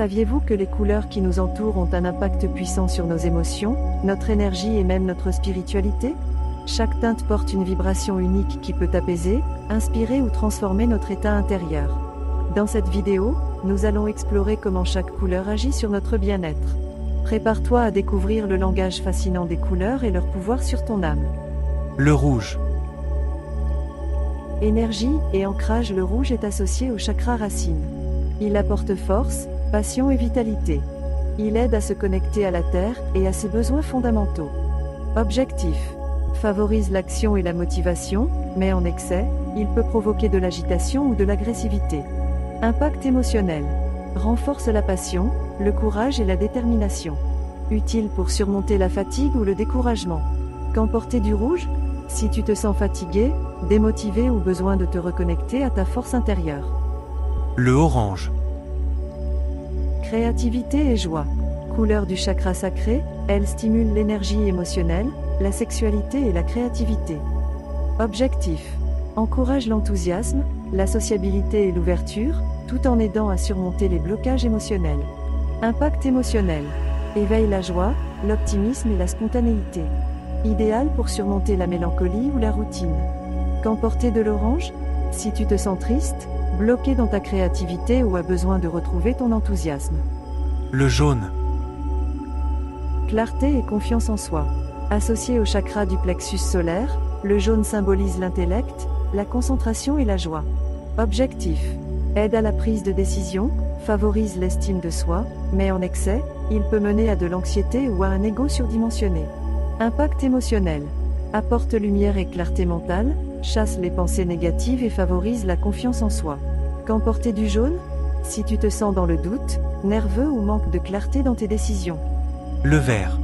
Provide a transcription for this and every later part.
Saviez-vous que les couleurs qui nous entourent ont un impact puissant sur nos émotions, notre énergie et même notre spiritualité? Chaque teinte porte une vibration unique qui peut apaiser, inspirer ou transformer notre état intérieur. Dans cette vidéo, nous allons explorer comment chaque couleur agit sur notre bien-être. Prépare-toi à découvrir le langage fascinant des couleurs et leur pouvoir sur ton âme. Le rouge. Énergie et ancrage. Le rouge est associé au chakra racine. Il apporte force, passion et vitalité. Il aide à se connecter à la terre et à ses besoins fondamentaux. Objectif. Favorise l'action et la motivation, mais en excès, il peut provoquer de l'agitation ou de l'agressivité. Impact émotionnel. Renforce la passion, le courage et la détermination. Utile pour surmonter la fatigue ou le découragement. Qu'emporter du rouge? Si tu te sens fatigué, démotivé ou besoin de te reconnecter à ta force intérieure. Le orange. Créativité et joie. Couleur du chakra sacré, elle stimule l'énergie émotionnelle, la sexualité et la créativité. Objectif. Encourage l'enthousiasme, la sociabilité et l'ouverture, tout en aidant à surmonter les blocages émotionnels. Impact émotionnel. Éveille la joie, l'optimisme et la spontanéité. Idéal pour surmonter la mélancolie ou la routine. Qu'emporter de l'orange? Si tu te sens triste, bloqué dans ta créativité ou as besoin de retrouver ton enthousiasme. Le jaune. Clarté et confiance en soi. Associé au chakra du plexus solaire, le jaune symbolise l'intellect, la concentration et la joie. Objectif. Aide à la prise de décision, favorise l'estime de soi, mais en excès, il peut mener à de l'anxiété ou à un ego surdimensionné. Impact émotionnel. Apporte lumière et clarté mentale, chasse les pensées négatives et favorise la confiance en soi. Qu'emporter du jaune? Si tu te sens dans le doute, nerveux ou manque de clarté dans tes décisions. Le vert.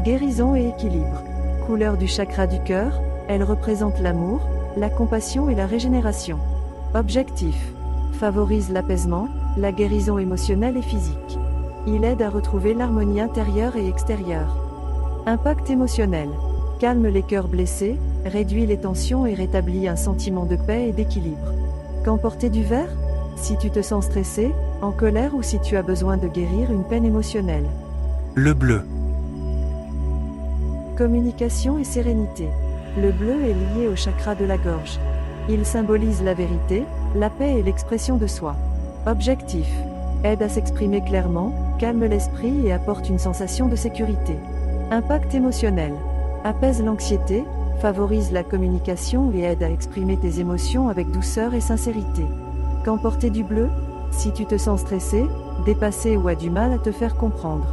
Guérison et équilibre. Couleur du chakra du cœur, elle représente l'amour, la compassion et la régénération. Objectif. Favorise l'apaisement, la guérison émotionnelle et physique. Il aide à retrouver l'harmonie intérieure et extérieure. Impact émotionnel. Calme les cœurs blessés, réduit les tensions et rétablit un sentiment de paix et d'équilibre. Qu'emporter du vert? Si tu te sens stressé, en colère ou si tu as besoin de guérir une peine émotionnelle. Le bleu. Communication et sérénité. Le bleu est lié au chakra de la gorge. Il symbolise la vérité, la paix et l'expression de soi. Objectif. Aide à s'exprimer clairement, calme l'esprit et apporte une sensation de sécurité. Impact émotionnel. Apaise l'anxiété, favorise la communication et aide à exprimer tes émotions avec douceur et sincérité. Qu'emporter du bleu? Si tu te sens stressé, dépassé ou as du mal à te faire comprendre.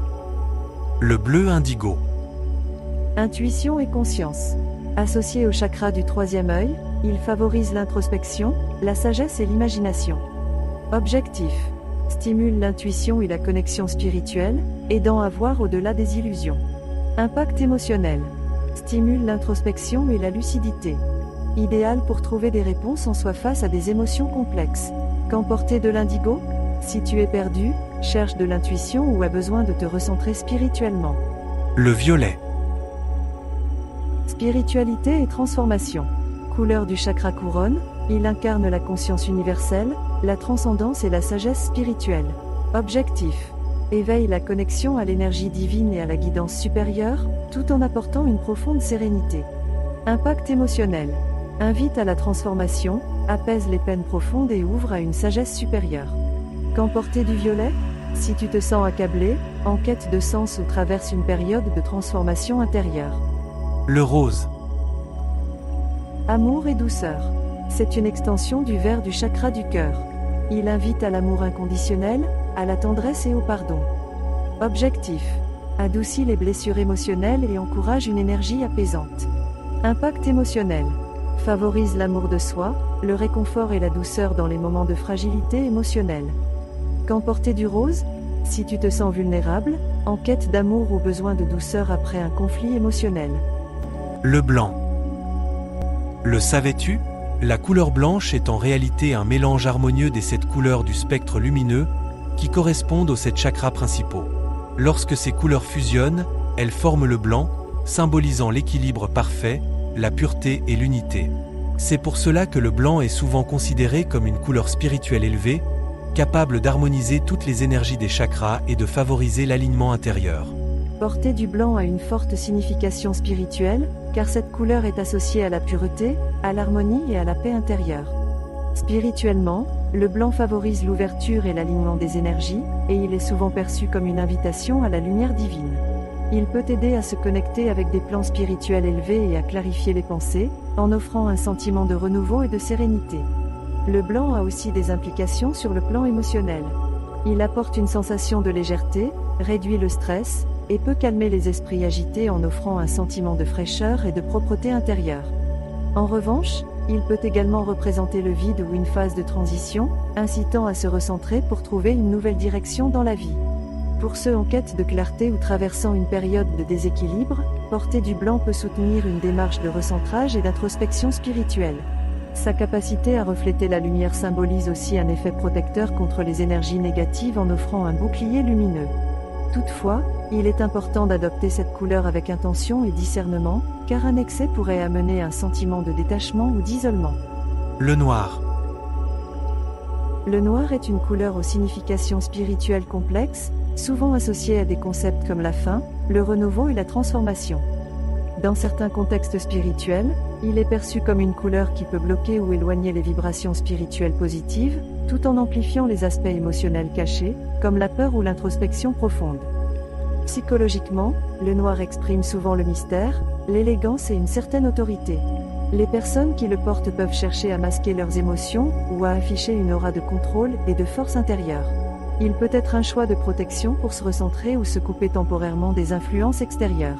Le bleu indigo. Intuition et conscience. Associé au chakra du troisième œil, il favorise l'introspection, la sagesse et l'imagination. Objectif. Stimule l'intuition et la connexion spirituelle, aidant à voir au-delà des illusions. Impact émotionnel. Stimule l'introspection et la lucidité. Idéal pour trouver des réponses en soi face à des émotions complexes. Qu'emporter de l'indigo? Si tu es perdu, cherche de l'intuition ou as besoin de te recentrer spirituellement. Le violet. Spiritualité et transformation. Couleur du chakra couronne, il incarne la conscience universelle, la transcendance et la sagesse spirituelle. Objectif. Éveille la connexion à l'énergie divine et à la guidance supérieure, tout en apportant une profonde sérénité. Impact émotionnel. Invite à la transformation, apaise les peines profondes et ouvre à une sagesse supérieure. Qu'emporter du violet? Si tu te sens accablé, en quête de sens ou traverse une période de transformation intérieure. Le rose. Amour et douceur. C'est une extension du vert du chakra du cœur. Il invite à l'amour inconditionnel, à la tendresse et au pardon. Objectif. Adoucit les blessures émotionnelles et encourage une énergie apaisante. Impact émotionnel. Favorise l'amour de soi, le réconfort et la douceur dans les moments de fragilité émotionnelle. Qu'emporter du rose? Si tu te sens vulnérable, en quête d'amour ou besoin de douceur après un conflit émotionnel. Le blanc. Le savais-tu? La couleur blanche est en réalité un mélange harmonieux des 7 couleurs du spectre lumineux qui correspondent aux 7 chakras principaux. Lorsque ces couleurs fusionnent, elles forment le blanc, symbolisant l'équilibre parfait, la pureté et l'unité. C'est pour cela que le blanc est souvent considéré comme une couleur spirituelle élevée, capable d'harmoniser toutes les énergies des chakras et de favoriser l'alignement intérieur. Porter du blanc a une forte signification spirituelle, car cette couleur est associée à la pureté, à l'harmonie et à la paix intérieure. Spirituellement, le blanc favorise l'ouverture et l'alignement des énergies, et il est souvent perçu comme une invitation à la lumière divine. Il peut aider à se connecter avec des plans spirituels élevés et à clarifier les pensées, en offrant un sentiment de renouveau et de sérénité. Le blanc a aussi des implications sur le plan émotionnel. Il apporte une sensation de légèreté, réduit le stress, et peut calmer les esprits agités en offrant un sentiment de fraîcheur et de propreté intérieure. En revanche, il peut également représenter le vide ou une phase de transition, incitant à se recentrer pour trouver une nouvelle direction dans la vie. Pour ceux en quête de clarté ou traversant une période de déséquilibre, porter du blanc peut soutenir une démarche de recentrage et d'introspection spirituelle. Sa capacité à refléter la lumière symbolise aussi un effet protecteur contre les énergies négatives en offrant un bouclier lumineux. Toutefois, il est important d'adopter cette couleur avec intention et discernement, car un excès pourrait amener un sentiment de détachement ou d'isolement. Le noir. Le noir est une couleur aux significations spirituelles complexes, souvent associée à des concepts comme la fin, le renouveau et la transformation. Dans certains contextes spirituels, il est perçu comme une couleur qui peut bloquer ou éloigner les vibrations spirituelles positives, tout en amplifiant les aspects émotionnels cachés, comme la peur ou l'introspection profonde. Psychologiquement, le noir exprime souvent le mystère, l'élégance et une certaine autorité. Les personnes qui le portent peuvent chercher à masquer leurs émotions ou à afficher une aura de contrôle et de force intérieure. Il peut être un choix de protection pour se recentrer ou se couper temporairement des influences extérieures.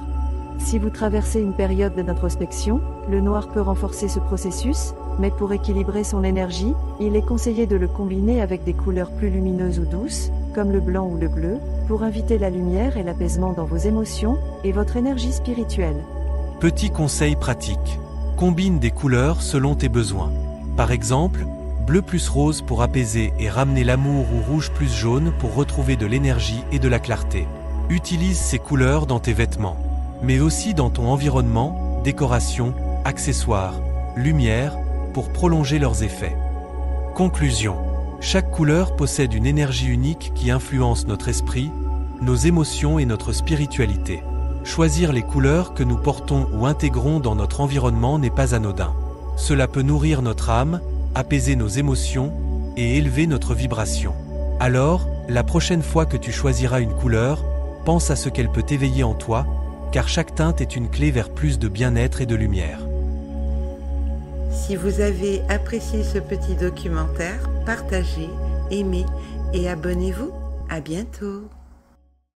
Si vous traversez une période d'introspection, le noir peut renforcer ce processus, mais pour équilibrer son énergie, il est conseillé de le combiner avec des couleurs plus lumineuses ou douces, comme le blanc ou le bleu, pour inviter la lumière et l'apaisement dans vos émotions et votre énergie spirituelle. Petit conseil pratique. Combine des couleurs selon tes besoins. Par exemple, bleu plus rose pour apaiser et ramener l'amour ou rouge plus jaune pour retrouver de l'énergie et de la clarté. Utilise ces couleurs dans tes vêtements, mais aussi dans ton environnement, décoration, accessoires, lumière, pour prolonger leurs effets. Conclusion. Chaque couleur possède une énergie unique qui influence notre esprit, nos émotions et notre spiritualité. Choisir les couleurs que nous portons ou intégrons dans notre environnement n'est pas anodin. Cela peut nourrir notre âme, apaiser nos émotions et élever notre vibration. Alors, la prochaine fois que tu choisiras une couleur, pense à ce qu'elle peut éveiller en toi, car chaque teinte est une clé vers plus de bien-être et de lumière. Si vous avez apprécié ce petit documentaire, partagez, aimez et abonnez-vous. À bientôt.